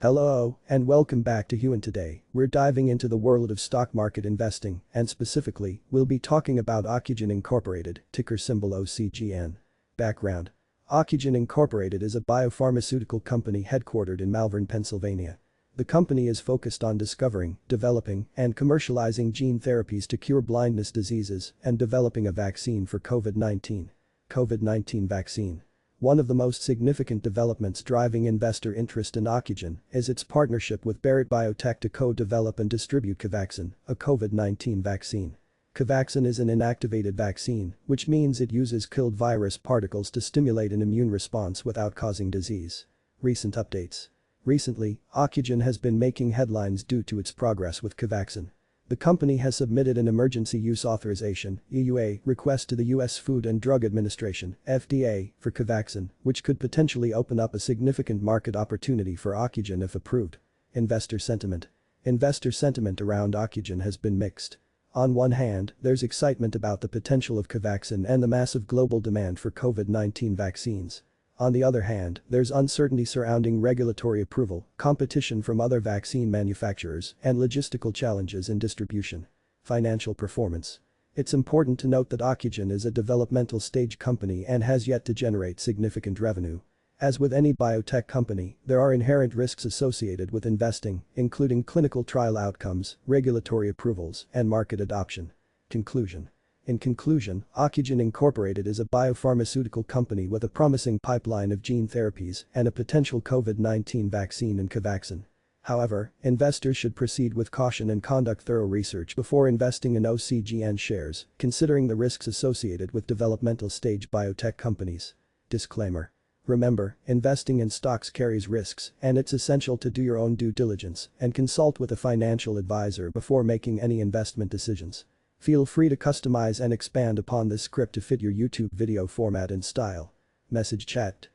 Hello, and welcome back to Ocugen Today. We're diving into the world of stock market investing, and specifically, we'll be talking about Ocugen Incorporated, ticker symbol OCGN. Background: Ocugen Incorporated is a biopharmaceutical company headquartered in Malvern, Pennsylvania. The company is focused on discovering, developing, and commercializing gene therapies to cure blindness diseases and developing a vaccine for COVID-19. COVID-19 vaccine. One of the most significant developments driving investor interest in Ocugen is its partnership with Barrett Biotech to co-develop and distribute covaxin, a COVID-19 vaccine. Covaxin is an inactivated vaccine, which means it uses killed virus particles to stimulate an immune response without causing disease. Recent updates. Recently, Ocugen has been making headlines due to its progress with covaxin. The company has submitted an emergency use authorization (EUA) request to the U.S. Food and Drug Administration (FDA) for covaxin, which could potentially open up a significant market opportunity for Ocugen if approved. Investor sentiment. Investor sentiment around Ocugen has been mixed. On one hand, there's excitement about the potential of covaxin and the massive global demand for COVID-19 vaccines. On the other hand, there's uncertainty surrounding regulatory approval, competition from other vaccine manufacturers, and logistical challenges in distribution. Financial performance. It's important to note that Ocugen is a developmental stage company and has yet to generate significant revenue. As with any biotech company, there are inherent risks associated with investing, including clinical trial outcomes, regulatory approvals, and market adoption. Conclusion. In conclusion, Ocugen Incorporated is a biopharmaceutical company with a promising pipeline of gene therapies and a potential COVID-19 vaccine in covaxin. However, investors should proceed with caution and conduct thorough research before investing in OCGN shares, considering the risks associated with developmental stage biotech companies. Disclaimer. Remember, investing in stocks carries risks, and it's essential to do your own due diligence and consult with a financial advisor before making any investment decisions. Feel free to customize and expand upon this script to fit your YouTube video format and style. Message chat.